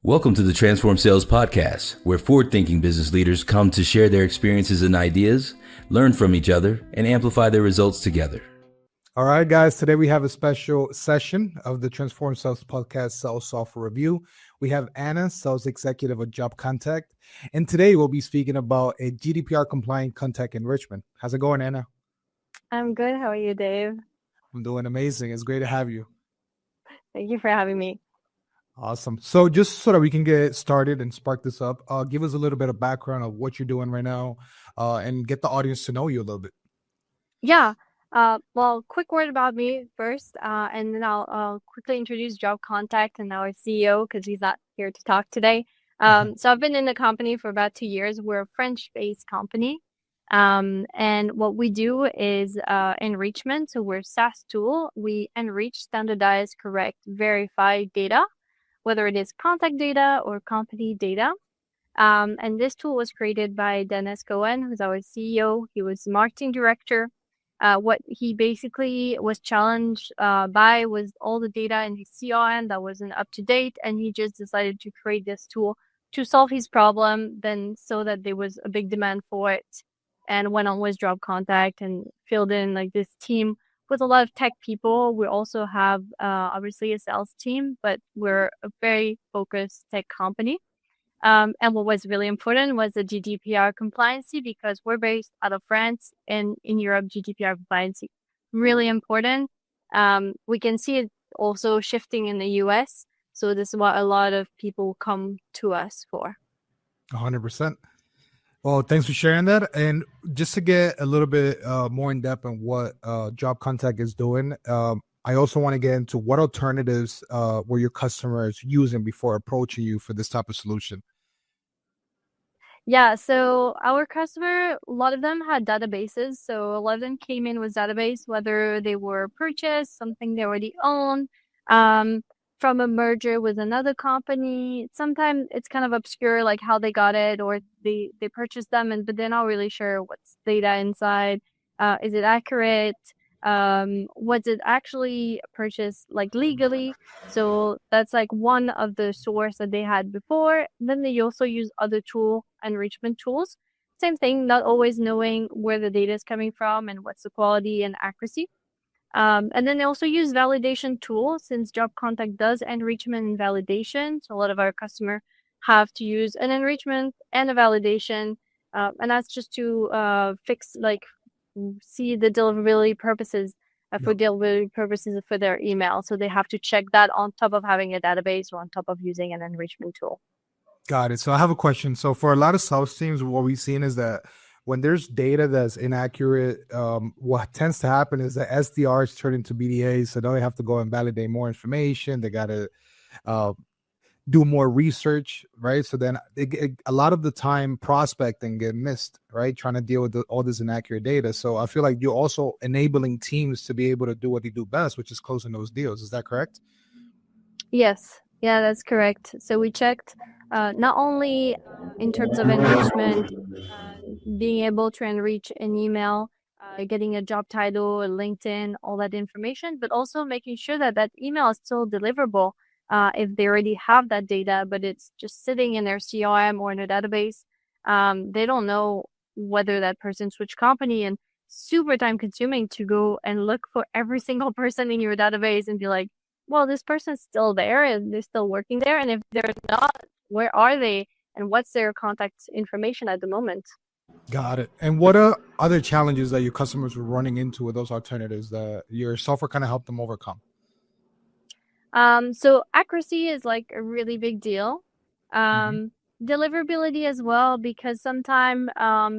Welcome to the Transform Sales Podcast, where forward-thinking business leaders come to share their experiences and ideas, learn from each other, and amplify their results together. All right, guys, today we have a special session of the Transform Sales Podcast Sales Software Review. We have Anna, Sales Executive at Dropcontact, and today we'll be speaking about a GDPR-Compliant contact enrichment. How's it going, Anna? I'm good. How are you, Dave? I'm doing amazing. It's great to have you. Thank you for having me. Awesome. So just so that we can get started and spark this up, give us a little bit of background of what you're doing right now and get the audience to know you a little bit. Yeah. Well, quick word about me first, and then I'll quickly introduce Dropcontact and our CEO because he's not here to talk today. So I've been in the company for about 2 years. We're a French-based company. And what we do is enrichment. So we're a SaaS tool. We enrich, standardize, correct, verify data, whether it is contact data or company data. And this tool was created by Dennis Cohen, who's our CEO. He was marketing director. What he basically was challenged by was all the data in his CRM that wasn't up to date. And he just decided to create this tool to solve his problem, then so that there was a big demand for it. And went on with Dropcontact and filled in like this team with a lot of tech people. We also have obviously a sales team, but we're a very focused tech company. And what was really important was the GDPR compliancy, because we're based out of France, and in Europe, GDPR compliancy really important. We can see it also shifting in the US. So this is what a lot of people come to us for. 100%. Well, thanks for sharing that. And just to get a little bit more in depth on what Dropcontact is doing, I also want to get into what alternatives were your customers using before approaching you for this type of solution. Yeah, so our customer, a lot of them had databases. So a lot of them came in with database, whether they were purchased, something they already own, from a merger with another company. Sometimes it's kind of obscure, like how they got it, or they purchased them, but they're not really sure what's data inside. Is it accurate? Was it actually purchased like legally? So that's like one of the source that they had before. Then they also use other enrichment tools. Same thing, not always knowing where the data is coming from and what's the quality and accuracy. And then they also use validation tools, since Dropcontact does enrichment and validation. So a lot of our customers have to use an enrichment and a validation. And that's just to fix, like, see the deliverability purposes for their email. So they have to check that on top of having a database or on top of using an enrichment tool. Got it. So I have a question. So for a lot of sales teams, what we've seen is that when there's data that's inaccurate, what tends to happen is that SDRs turn into BDAs. So now they have to go and validate more information. They got to do more research, right? So then a lot of the time prospecting get missed, right? Trying to deal with all this inaccurate data. So I feel like you're also enabling teams to be able to do what they do best, which is closing those deals. Is that correct? Yes. Yeah, that's correct. So we checked not only in terms of enrichment, being able to enrich an email, getting a job title, a LinkedIn, all that information, but also making sure that that email is still deliverable. If they already have that data, but it's just sitting in their CRM or in a database, they don't know whether that person switched company, and super time consuming to go and look for every single person in your database and be like, well, this person's still there and they're still working there. And if they're not, where are they? And what's their contact information at the moment? Got it. And what are other challenges that your customers were running into with those alternatives that your software kind of helped them overcome? So accuracy is like a really big deal. Deliverability as well, because sometimes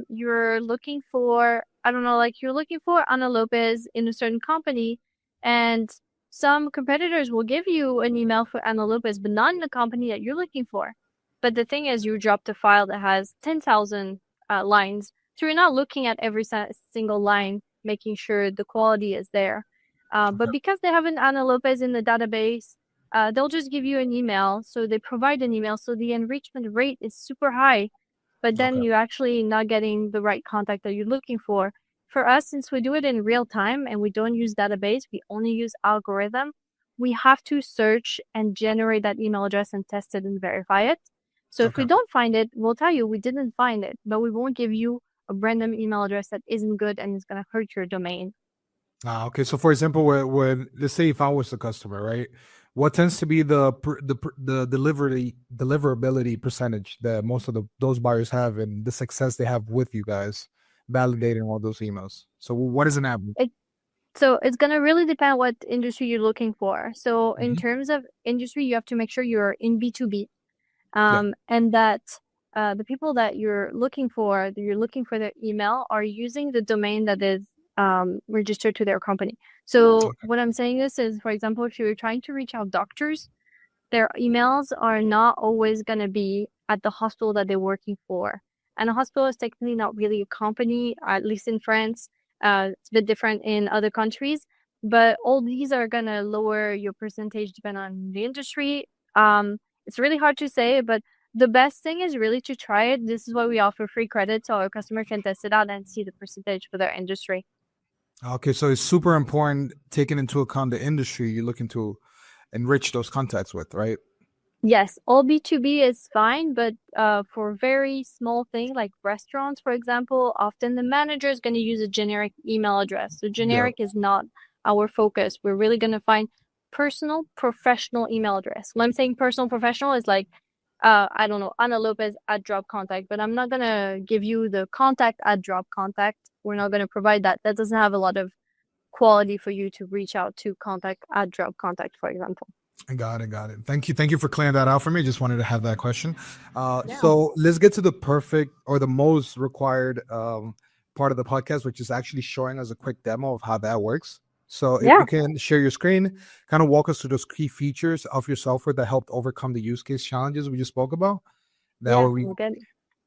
you're looking for, you're looking for Ana Lopez in a certain company, and some competitors will give you an email for Ana Lopez, but not in the company that you're looking for. But the thing is, you dropped a file that has 10,000 lines. So you're not looking at every single line, making sure the quality is there. But because they have an Ana Lopez in the database, they'll just give you an email. So they provide an email. So the enrichment rate is super high, but then you're actually not getting the right contact that you're looking for. For us, since we do it in real time and we don't use database, we only use algorithm, we have to search and generate that email address and test it and verify it. So if we Okay. don't find it, we'll tell you we didn't find it, but we won't give you a random email address that isn't good and is going to hurt your domain. Okay. So, for example, when let's say if I was the customer, right, what tends to be the deliverability percentage that most of those buyers have, and the success they have with you guys validating all those emails? So, what is an average? So it's going to really depend what industry you're looking for. So in Mhm. terms of industry, you have to make sure you're in B2B, Yeah. and that the people that you're looking for their email are using the domain that is registered to their company. So Okay. what I'm saying is, for example, if you're trying to reach out doctors, their emails are not always going to be at the hospital that they're working for. And a hospital is technically not really a company, at least in France. It's a bit different in other countries. But all these are going to lower your percentage depending on the industry. It's really hard to say, but the best thing is really to try it. This is why we offer free credit so our customer can test it out and see the percentage for their industry. Okay. So it's super important taking into account the industry you're looking to enrich those contacts with, right? Yes, all B2B is fine, but for very small things like restaurants, for example, often the manager is going to use a generic email address. So Yeah. generic is not our focus. We're really going to find personal, professional email address. When I'm saying personal, professional is like, I don't know, Ana Lopez at Dropcontact, but I'm not going to give you the contact at Dropcontact. We're not going to provide that. That doesn't have a lot of quality for you to reach out to contact at Dropcontact, for example. Got it. Got it. Thank you for clearing that out for me. Just wanted to have that question. Yeah. So let's get to the perfect or the most required part of the podcast, which is actually showing us a quick demo of how that works. So if Yeah. you can share your screen, kind of walk us through those key features of your software that helped overcome the use case challenges we just spoke about. That Yeah, way we, we'll get it.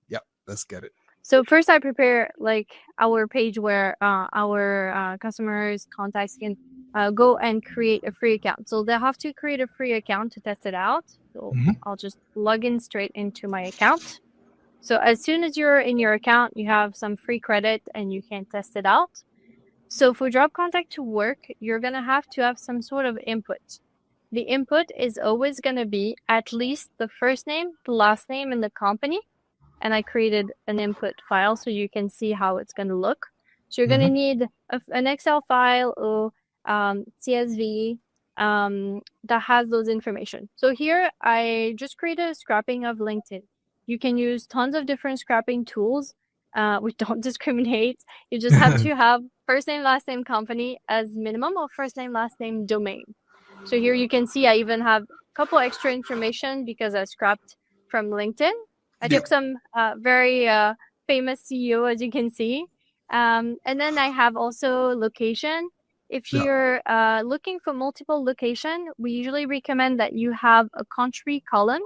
yeah, let's get it. So first I prepare like our page where our customers contacts can go and create a free account. So they'll have to create a free account to test it out. So Mhm. I'll just log in straight into my account. So as soon as you're in your account, you have some free credit and you can test it out. So for Dropcontact to work, you're going to have some sort of input. The input is always going to be at least the first name, the last name, and the company. And I created an input file so you can see how it's going to look. So you're going to need an Excel file or CSV that has those information. So here I just created a scrapping of LinkedIn. You can use tons of different scrapping tools. We don't discriminate. You just have to have first name, last name, company as minimum, or first name, last name, domain. So here you can see I even have a couple extra information because I scrapped from LinkedIn. I took some very famous CEO, as you can see. And then I have also location. If Yeah. you're looking for multiple location, we usually recommend that you have a country column.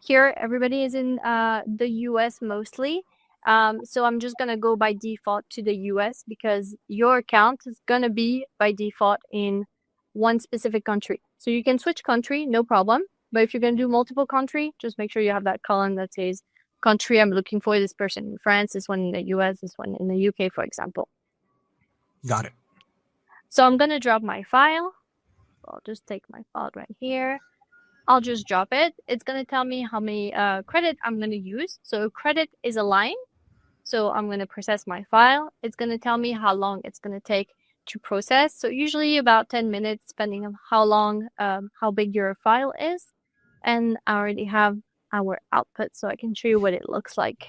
Here, everybody is in the US mostly. So I'm just going to go by default to the US because your account is going to be by default in one specific country. So you can switch country, no problem. But if you're going to do multiple country, just make sure you have that column that says country I'm looking for this person in France, this one in the US, this one in the UK, for example. Got it. So I'm going to drop my file. I'll just take my file right here. I'll just drop it. It's going to tell me how many credit I'm going to use. So credit is a line. So I'm going to process my file. It's going to tell me how long it's going to take to process. So usually about 10 minutes, depending on how long, how big your file is. And I already have our output, so I can show you what it looks like.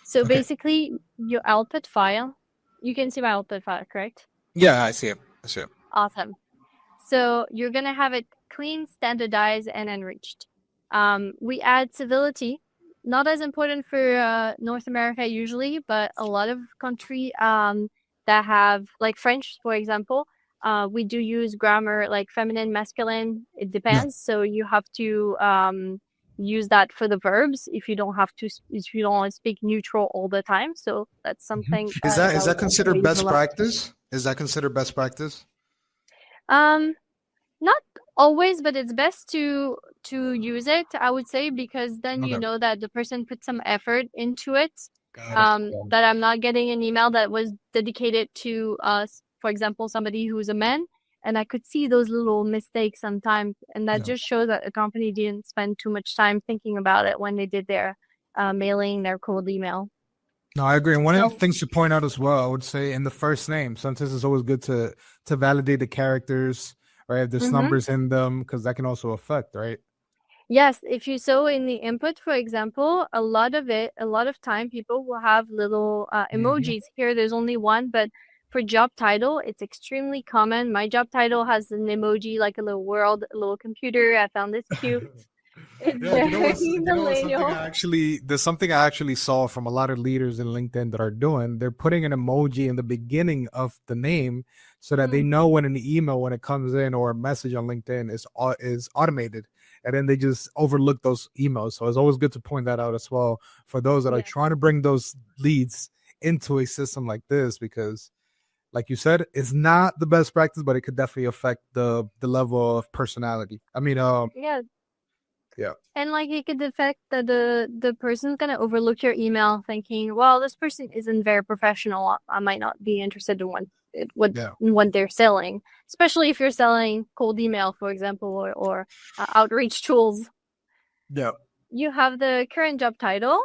So basically, your output file, you can see my output file, correct? Yeah, I see it. I see it. Awesome. So you're going to have it clean, standardized, and enriched. We add civility, not as important for North America usually, but a lot of country that have, like French, for example, we do use grammar like feminine, masculine. It depends. So you have to use that for the verbs if you don't want to speak neutral all the time. So that's something. Is that considered best practice? practice? Is that considered best practice? Not always, but it's best to use it, I would say, because then you Okay. know that the person put some effort into it. Got it. That I'm not getting an email that was dedicated to for example, somebody who's a man, And I could see those little mistakes sometimes. And that Yeah. just shows that the company didn't spend too much time thinking about it when they did their mailing, their cold email. No, I agree. And one of the So, things to point out as well, I would say in the first name, sometimes it's always good to validate the characters, right? If there's mhm. numbers in them, because that can also affect, right? Yes, if you saw in the input, for example, a lot of time people will have little Mhm. emojis. Here, there's only one, but for job title, it's extremely common. My job title has an emoji like a little world, a little computer. I found this cute. It's Yeah, very something millennial. there's something I actually saw from a lot of leaders in LinkedIn that are doing. They're putting an emoji in the beginning of the name so that they Mm, know when an email when it comes in or a message on LinkedIn is automated, and then they just overlook those emails. So it's always good to point that out as well for those that are yes. trying to bring those leads into a system like this, because like you said, it's not the best practice, but it could definitely affect the level of personality. I mean, Yeah, yeah. and like it could affect that the person's gonna overlook your email, thinking, "Well, this person isn't very professional. I might not be interested in Yeah. what they're selling." Especially if you're selling cold email, for example, or outreach tools. Yeah. You have the current job title.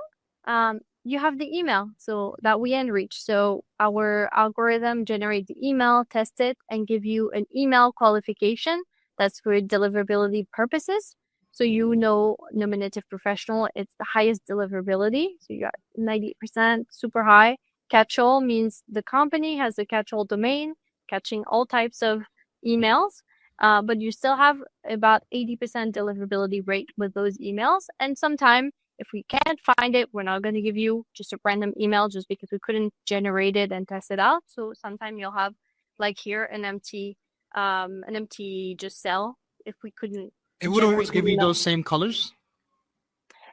You have the email, so that we enrich. So our algorithm generate the email, test it, and give you an email qualification that's for deliverability purposes. So you know, nominative professional, it's the highest deliverability. So you got 90%, super high. Catch-all means the company has a catch-all domain, catching all types of emails. But you still have about 80% deliverability rate with those emails. And sometime, if we can't find it, we're not going to give you just a random email just because we couldn't generate it and test it out. So sometime you'll have, like here, an empty just cell if we couldn't It would always generate the give you email. those same colors.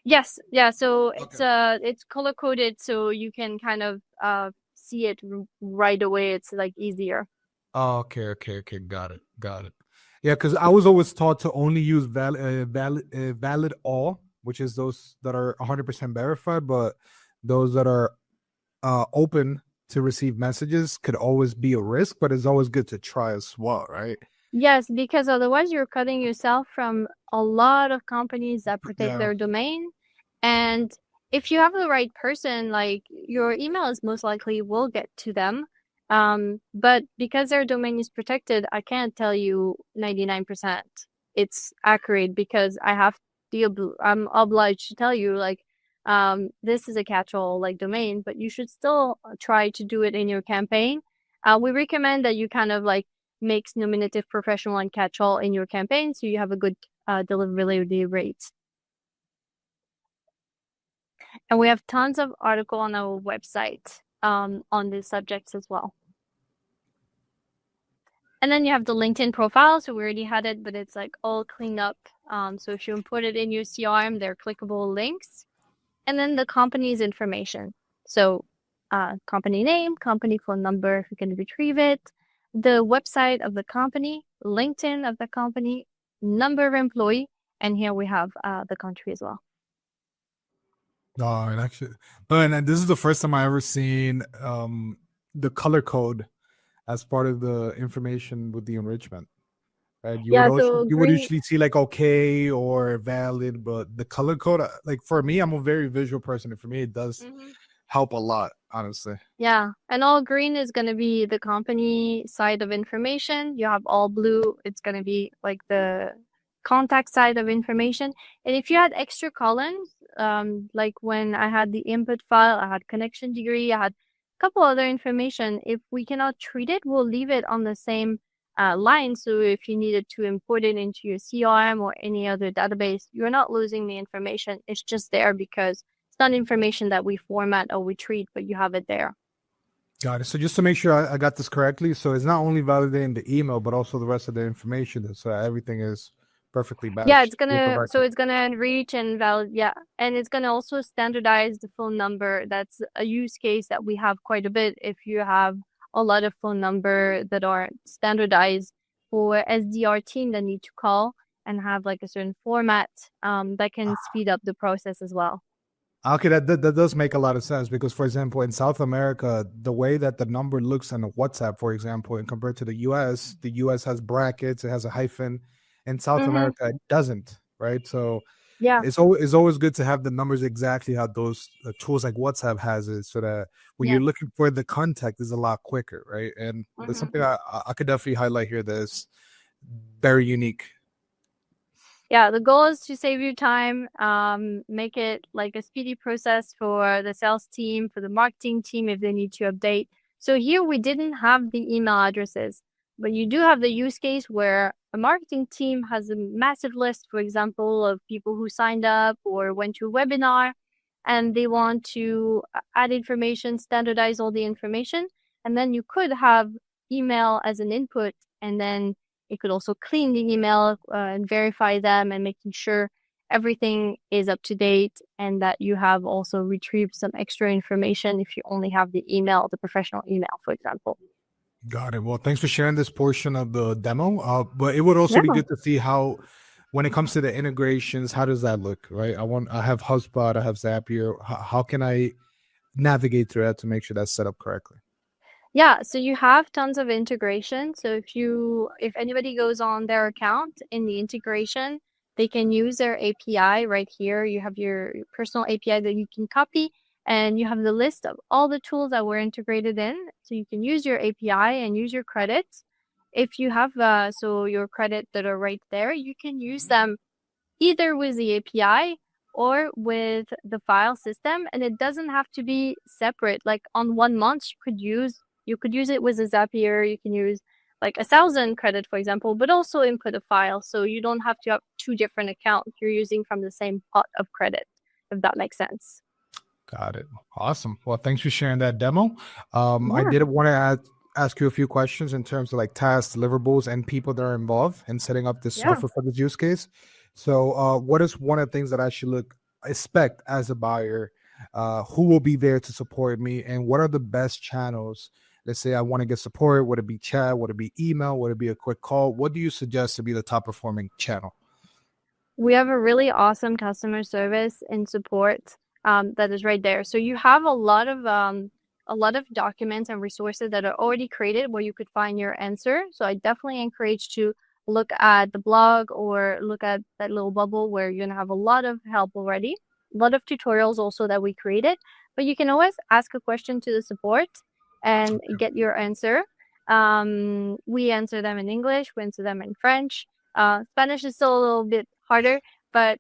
Yes, yeah. So Okay. it's color coded, so you can kind of see it right away. It's like easier. Oh, okay. Got it. Yeah, because I was always taught to only use valid all, which is those that are 100% verified, but those that are open to receive messages could always be a risk, but it's always good to try as well, right? Yes, because otherwise you're cutting yourself from a lot of companies that protect Yeah. their domain. And if you have the right person, like your email is most likely will get to them. But because their domain is protected, I can't tell you 99% it's accurate because I'm obliged to tell you like this is a catch-all like domain, but you should still try to do it in your campaign. We recommend that you kind of like makes nominative, professional, and catch-all in your campaign, so you have a good deliverability rate. And we have tons of article on our website on these subjects as well. And then you have the LinkedIn profile. So we already had it, but it's like all cleaned up. So if you put it in your CRM, they're clickable links. And then the company's information. So company name, company phone number, if you can retrieve it, the website of the company, LinkedIn of the company, number of employee, and here we have the country as well. Oh, and actually, and this is the first time I ever seen the color code as part of the information with the enrichment. Right? Yeah, so You would green. usually see like okay or valid, but the color code, like for me, I'm a very visual person, and for me, it does help a lot, honestly. Yeah, and all green is going to be the company side of information. You have all blue, it's going to be like the contact side of information. And if you had extra columns, like when I had the input file, I had connection degree, I had a couple other information. If we cannot treat it, we'll leave it on the same line. So if you needed to import it into your CRM or any other database, you're not losing the information. It's just there because it's not information that we format or we treat, but you have it there. Got it. So just to make sure I got this correctly, so it's not only validating the email, but also the rest of the information, so everything is perfectly Yeah, matched with the right. it's gonna enrich and valid, yeah, and it's gonna also standardize the phone number. That's a use case that we have quite a bit. If you have a lot of phone number that are standardized for SDR team that need to call and have like a certain format, that can speed up the process as well. Okay, that does make a lot of sense because, for example, in South America, the way that the number looks on WhatsApp, for example, and compared to the US has brackets, it has a hyphen. In South Mm-hmm. America, it doesn't, right? So Yeah. it's always good to have the numbers exactly how those tools like WhatsApp has it, so that when you're Yes. looking for the contact is a lot quicker, right? And that's Mm-hmm. something I could definitely highlight here that is very unique. Yeah, the goal is to save you time, make it like a speedy process for the sales team, for the marketing team if they need to update. So here we didn't have the email addresses, but you do have the use case where a marketing team has a massive list, for example, of people who signed up or went to a webinar, and they want to add information, standardize all the information, and then you could have email as an input, and then it could also clean the email and verify them and making sure everything is up to date and that you have also retrieved some extra information if you only have the email, the professional email, for example. Got it. Well, thanks for sharing this portion of the demo. But it would also Yeah. be good to see how, when it comes to the integrations, how does that look, right? I have HubSpot, I have Zapier. How can I navigate through that to make sure that's set up correctly? Yeah, so you have tons of integration. So if anybody goes on their account in the integration, they can use their API right here. You have your personal API that you can copy, and you have the list of all the tools that were integrated in. So you can use your API and use your credits. If you have so your credit that are right there, you can use them either with the API or with the file system, and it doesn't have to be separate. Like on 1 month, you could use it with a Zapier. You can use like 1,000 credit, for example, but also input a file, so you don't have to have two different accounts. You're using from the same pot of credit, if that makes sense. Got it. Awesome. Well, thanks for sharing that demo. I Yeah. did want to ask you a few questions in terms of like tasks, deliverables, and people that are involved in setting up this Yeah. software for this use case. So, what is one of the things that I should expect as a buyer? Who will be there to support me, and what are the best channels? Let's say I want to get support. Would it be chat? Would it be email? Would it be a quick call? What do you suggest to be the top performing channel? We have a really awesome customer service and support that is right there. So you have a lot of documents and resources that are already created where you could find your answer. So I definitely encourage to look at the blog or look at that little bubble where you're gonna have a lot of help already, a lot of tutorials also that we created. But you can always ask a question to the support and get your answer. We answer them in English, we answer them in French. Spanish is still a little bit harder, but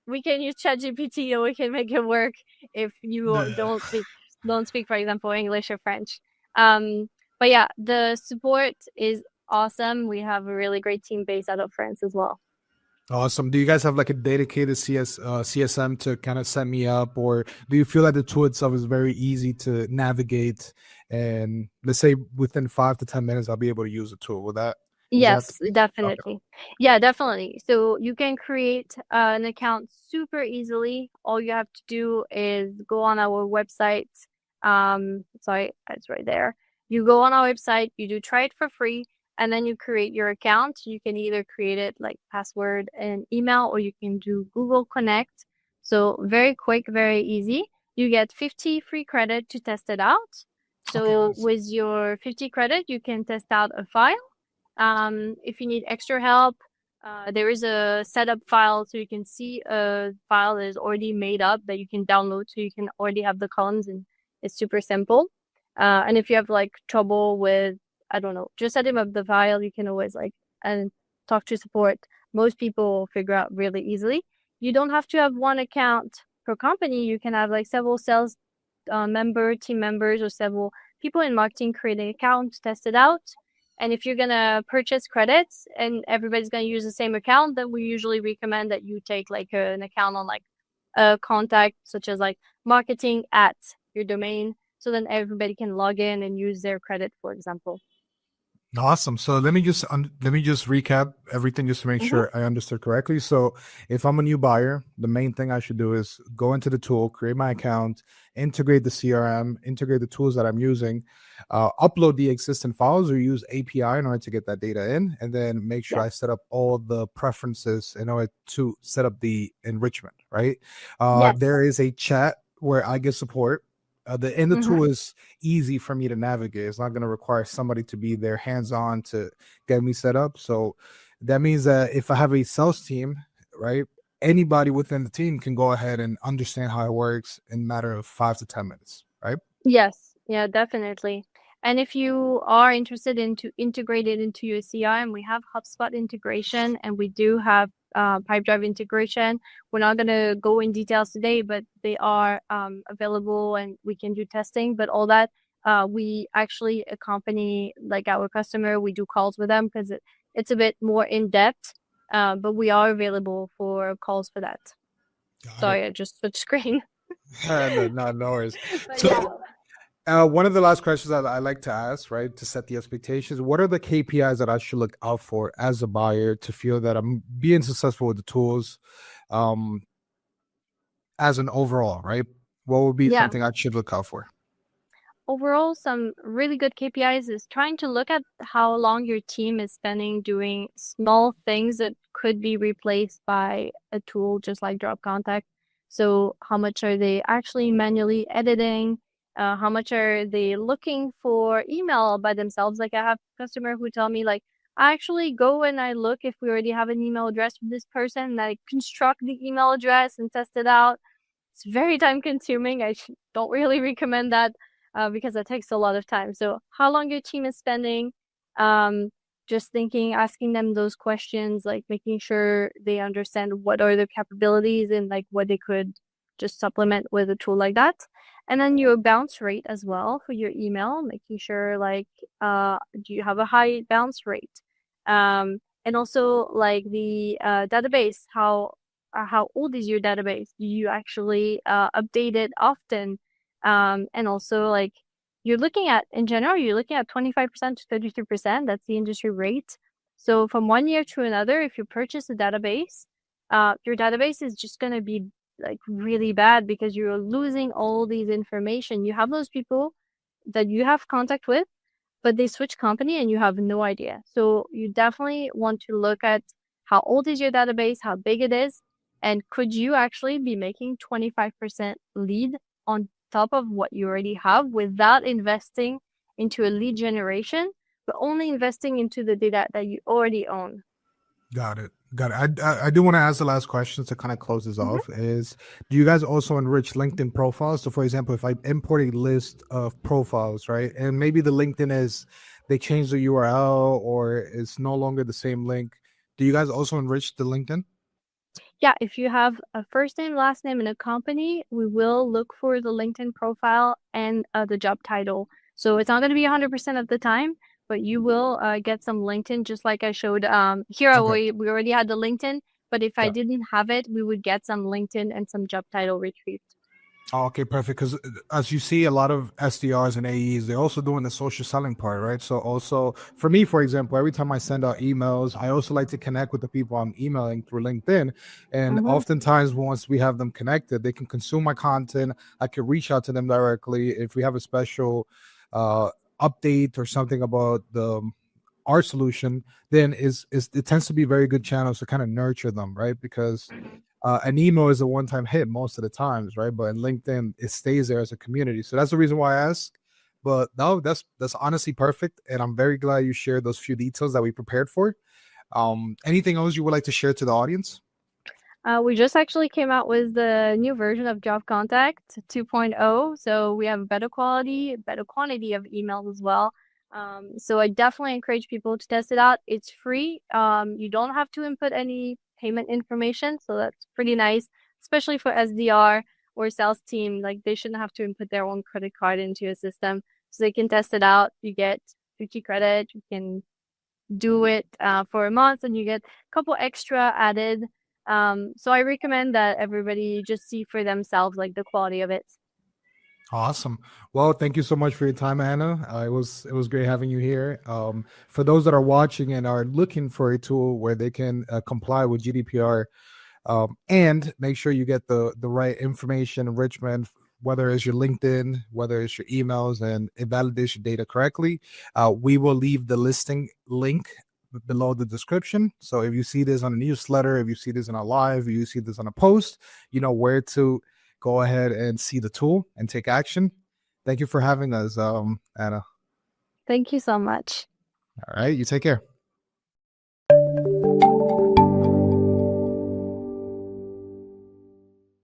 we can use ChatGPT and we can make it work if you don't speak, for example, English or French. But yeah, the support is awesome. We have a really great team based out of France as well. Awesome. Do you guys have like a dedicated CSM to kind of set me up, or do you feel that the tool itself is very easy to navigate? And let's say within 5 to 10 minutes, I'll be able to use the tool. Is that the Yes, case? Okay. definitely. Yeah, definitely. So you can create an account super easily. All you have to do is go on our website. Sorry, it's right there. You go on our website, you do try it for free, and then you create your account. You can either create it like password and email, or you can do Google Connect. So very quick, very easy. You get 50 free credit to test it out. Okay. So Nice. with your 50 credit, you can test out a file. If you need extra help, there is a setup file, so you can see a file that is already made up that you can download, so you can already have the columns, and it's super simple. And if you have like trouble with, I don't know, just setting up the file, you can always and talk to support. Most people will figure out really easily. You don't have to have one account per company. You can have like several sales team members, or several people in marketing creating accounts, test it out. And if you're gonna purchase credits and everybody's gonna use the same account, then we usually recommend that you take like an account on like a contact, such as like marketing at your domain, so then everybody can log in and use their credit, for example. Awesome. So let me just recap everything just to make Mm-hmm. sure I understood correctly. So if I'm a new buyer, the main thing I should do is go into the tool, create my account, integrate the CRM, integrate the tools that I'm using, upload the existing files or use API in order to get that data in, and then make sure Yes. I set up all the preferences in order to set up the enrichment, right? Yes. There is a chat where I get support. The Mm-hmm. tool is easy for me to navigate. It's not going to require somebody to be there hands on to get me set up. So that means that if I have a sales team, right, anybody within the team can go ahead and understand how it works in a matter of 5 to 10 minutes, right? Yes, yeah, definitely. And if you are interested in to integrate it into your CRM, we have HubSpot integration and we do have Pipedrive integration. We're not going to go in details today, but they are available and we can do testing. But all that, we actually accompany like our customer. We do calls with them because it's a bit more in depth, but we are available for calls for that. Got it. Sorry, I just switched screen. No worries. But So yeah. one of the last questions that I like to ask, right, to set the expectations, what are the KPIs that I should look out for as a buyer to feel that I'm being successful with the tools, um, as an overall, right? What would be Yeah. something I should look out for? Overall, some really good KPIs is trying to look at how long your team is spending doing small things that could be replaced by a tool just like Dropcontact. So how much are they actually manually editing? How much are they looking for email by themselves? Like I have a customer who tell me like, I actually go and I look if we already have an email address for this person and I construct the email address and test it out. It's very time consuming. Don't really recommend that because it takes a lot of time. So how long your team is spending, um, just thinking, asking them those questions, like making sure they understand what are their capabilities and like what they could just supplement with a tool like that. And then your bounce rate as well for your email, making sure like do you have a high bounce rate? And also like the database, how old is your database? Do you actually update it often? And also like you're looking at in general, you're looking at 25% to 33%. That's the industry rate. So from one year to another, if you purchase a database, your database is just gonna be like really bad because you're losing all these information. You have those people that you have contact with, but they switch company and you have no idea. So you definitely want to look at how old is your database, how big it is, and could you actually be making 25% lead on top of what you already have without investing into a lead generation, but only investing into the data that you already own. Got it. Got it. I do want to ask the last question to kind of close this Mhm. off is, do you guys also enrich LinkedIn profiles? So for example, if I import a list of profiles, right, and maybe the LinkedIn is, they change the URL or it's no longer the same link, do you guys also enrich the LinkedIn? Yeah, if you have a first name, last name, and a company, we will look for the LinkedIn profile and the job title. So it's not going to be 100% of the time, but you will get some LinkedIn, just like I showed here. Okay. We already had the LinkedIn, but if I Got didn't have it, we would get some LinkedIn and some job title retrieved. Oh, okay, perfect. Because as you see, a lot of SDRs and AEs, they're also doing the social selling part, right? So also for me, for example, every time I send out emails, I also like to connect with the people I'm emailing through LinkedIn. And Mm-hmm. oftentimes, once we have them connected, they can consume my content. I can reach out to them directly if we have a special uh, update or something about the our solution. Then is it tends to be very good channels to kind of nurture them, right? Because an email is a one-time hit most of the times, right? But in LinkedIn, it stays there as a community. So that's the reason why I ask. But no, that's honestly perfect, and I'm very glad you shared those few details that we prepared for. Anything else you would like to share to the audience? We just actually came out with the new version of Dropcontact 2.0. So we have better quality, better quantity of emails as well. So I definitely encourage people to test it out. It's free. You don't have to input any payment information. So that's pretty nice, especially for SDR or sales team. Like they shouldn't have to input their own credit card into a system. So they can test it out. You get 50 credit. You can do it for a month and you get a couple extra added. So I recommend that everybody just see for themselves like the quality of it. Awesome. Well, thank you so much for your time, Anna. It was great having you here. For those that are watching and are looking for a tool where they can comply with GDPR, and make sure you get the right information, enrichment, whether it's your LinkedIn, whether it's your emails, and it validates your data correctly. We will leave the listing link below the description. So if you see this on a newsletter, if you see this in a live, if you see this on a post, you know where to go ahead and see the tool and take action. Thank you for having us, Anna. Thank you so much. All right, you take care.